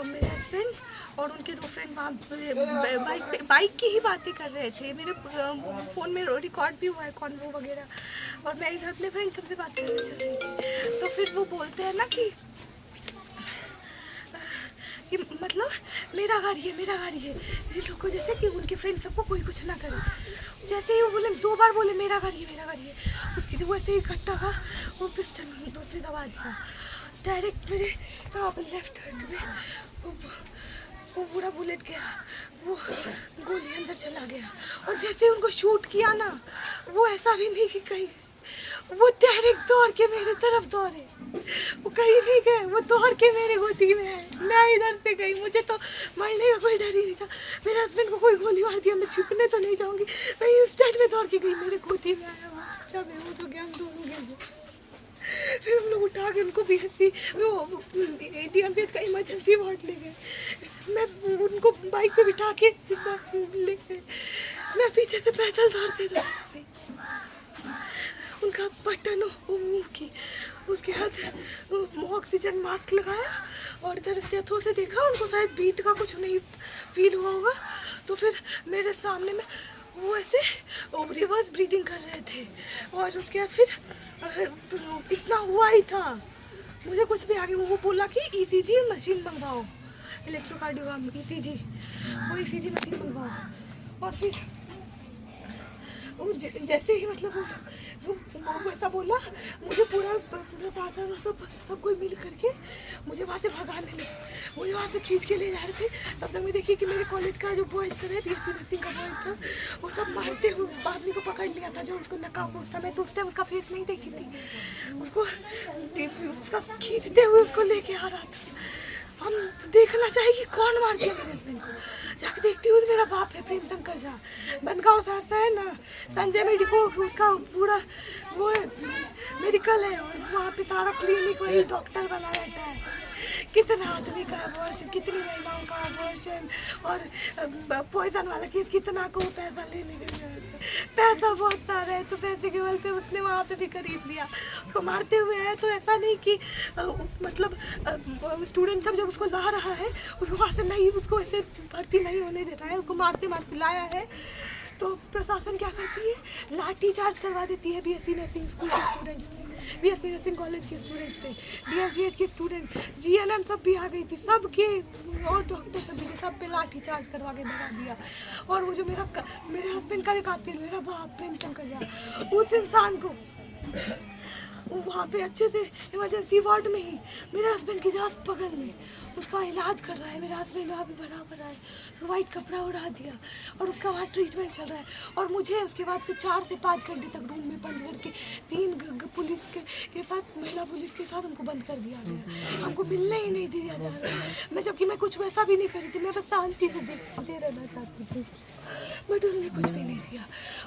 मेरे हस्बैंड और उनके दो फ्रेंड वहाँ बाइक की ही बातें कर रहे थे। मेरे फ़ोन में रिकॉर्ड भी हुआ है कॉन्वो वगैरह, और मैं इधर अपने फ्रेंड सबसे बात करने चल रही थी। तो फिर वो बोलते हैं ना कि मतलब मेरा गाड़ी है, मेरा गाड़ी है। ये लोग को जैसे कि उनके फ्रेंड सबको कोई कुछ ना करे। जैसे ही वो बोले, 2 बार बोले मेरा गाड़ी है, मेरा गाड़ी है, उसकी जो वैसे ही इकट्ठा का वो पिस्टल दोस्त ने दबा दिया डायरेक्ट मेरे लेफ्ट हैंड में। वो पूरा बुलेट गया, वो गोली अंदर चला गया। और जैसे उनको शूट किया ना, वो ऐसा भी नहीं कि कहीं, वो डायरेक्ट दौड़ के मेरे तरफ दौड़े। वो कहीं नहीं गए, वो दौड़ के मेरे गोदी में है। मैं इधर से गई, मुझे तो मरने का कोई डर ही नहीं था। मेरे हस्बैंड को कोई गोली मार दिया, मैं छुपने तो नहीं जाऊंगी। मैं इंस्टेंट में दौड़ के गई, मेरे गोदी में आया बच्चा बेहोश हो गया, हम दोनों गिर। फिर हम लोग उठा के उनको BSC DMCH का इमरजेंसी वार्ड ले गए। मैं उनको बाइक पे बिठा के ले गए, मैं पीछे से पैदल दौड़ते दौड़ते। उनका बटन मुँह की, उसके हाथ ऑक्सीजन मास्क लगाया और इधर स्टेथो से देखा, उनको शायद बीट का कुछ नहीं फील हुआ होगा। तो फिर मेरे सामने में वो ऐसे रिवर्स ब्रीदिंग कर रहे थे। और उसके बाद फिर इतना हुआ ही था, मुझे कुछ भी आगे वो बोला कि ECG मशीन मंगवाओ, इलेक्ट्रोकार्डियोग्राम ECG, वो ECG मशीन मंगवाओ। और फिर जैसे ही मतलब वो ऐसा बोला, मुझे पूरा शासन और सब कोई मिल करके मुझे वहाँ से भगाने लगे, मुझे वहाँ से खींच के ले जा रहे थे। तब तक मैं देखी कि मेरे कॉलेज का जो बॉयज सर है, BSc नर्सिंग का बॉयज था, वो सब मारते हुए उस आदमी को पकड़ लिया था जो उसको नकाब पोछता। मैं तो उस टाइम उसका फेस नहीं देखी थी, उसका खींचते हुए उसको लेके आ रहा था। हम देखना चाहिए कि कौन मार दिया मेरे हस्बैंड को। जाके देखती हूँ मेरा बाप है, प्रेम शंकर झा, बनगांव सहरसा है ना, संजय मेडिको, उसका पूरा वो है, मेडिकल है, और वहाँ पे सारा क्लिनिक वही डॉक्टर बना रहता है। कितना आदमी का अबॉर्शन, कितनी महिलाओं का अबॉर्शन, और पॉइजन वाला केस कितना को पैसा लेने के, पैसा बहुत सारा है। तो पैसे के बल पे उसने वहाँ पे भी खरीद लिया, उसको मारते हुए है। तो ऐसा नहीं कि मतलब स्टूडेंट सब जब उसको ला रहा है, उसको वहाँ से नहीं, उसको ऐसे भर्ती नहीं होने देता है, उसको मारते मारते लाया है। तो प्रशासन क्या करती है, लाठी चार्ज करवा देती है BSc नर्सिंग स्कूल के स्टूडेंट्स पे, BSc नर्सिंग कॉलेज के स्टूडेंट्स पे, DMCH के स्टूडेंट, GNM सब भी आ गई थी, सब के और डॉक्टर सब भी, सब पे लाठी चार्ज करवा के भगा दिया। और वो जो मेरे हस्बैंड का एक कातिल, मेरा बाप प्रेम शंकर झा, उस इंसान को वहाँ पे अच्छे से इमरजेंसी वार्ड में ही मेरे हस्बैंड की जस्ट बगल में उसका इलाज कर रहा है। मेरा हस्बैंड वहाँ पे बना पड़ा है, तो वाइट कपड़ा उड़ा दिया और उसका वहाँ ट्रीटमेंट चल रहा है। और मुझे उसके बाद से 4 से 5 घंटे तक रूम में बंद करके 3 पुलिस के साथ, महिला पुलिस के साथ हमको बंद कर दिया गया, हमको मिलने ही नहीं दिया जा रहा। जबकि मैं कुछ वैसा भी नहीं करी थी, मैं बस शांति से देखते रहना चाहती थी, बट उसने कुछ भी नहीं किया।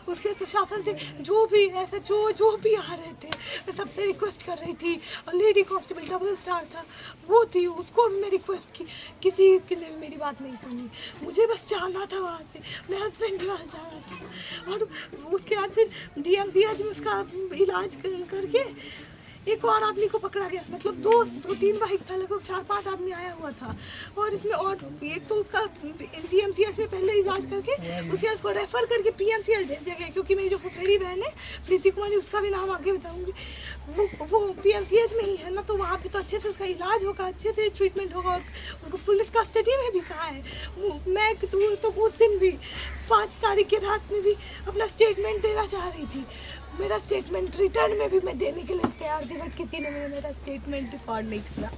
उसके प्रशासन से जो भी ऐसे जो भी आ रहे थे, मैं सबसे रिक्वेस्ट कर रही थी, और लेडी कांस्टेबल डबल स्टार था, वो थी, उसको मैं रिक्वेस्ट की, किसी ने मेरी बात नहीं सुनी। मुझे बस जाना था वहाँ से, मेरे हस्बैंड के पास जाना था। और उसके बाद फिर DMCH में उसका इलाज करके एक और आदमी को पकड़ा गया। मतलब 2-3 बाइक था, लगभग 4-5 आदमी आया हुआ था। और इसमें और एक तो उसका DMCH में पहले इलाज करके उसके उसको रेफर करके PMCH भेज दिया गया, क्योंकि मेरी जो फुफेरी बहन है प्रीति कुमारी, उसका भी नाम आगे बताऊंगी, वो PMCH में ही है ना, तो वहाँ पे तो अच्छे से उसका इलाज होगा, अच्छे से ट्रीटमेंट होगा। और उसको पुलिस कस्टडी में भी कहा है। मैं तो उस दिन भी 5 तारीख की रात में भी अपना स्टेटमेंट देना चाह रही थी। मेरा स्टेटमेंट रिटर्न में भी मैं देने के लिए तैयार थी, बट किसी ने मेरा स्टेटमेंट रिकॉर्ड नहीं किया।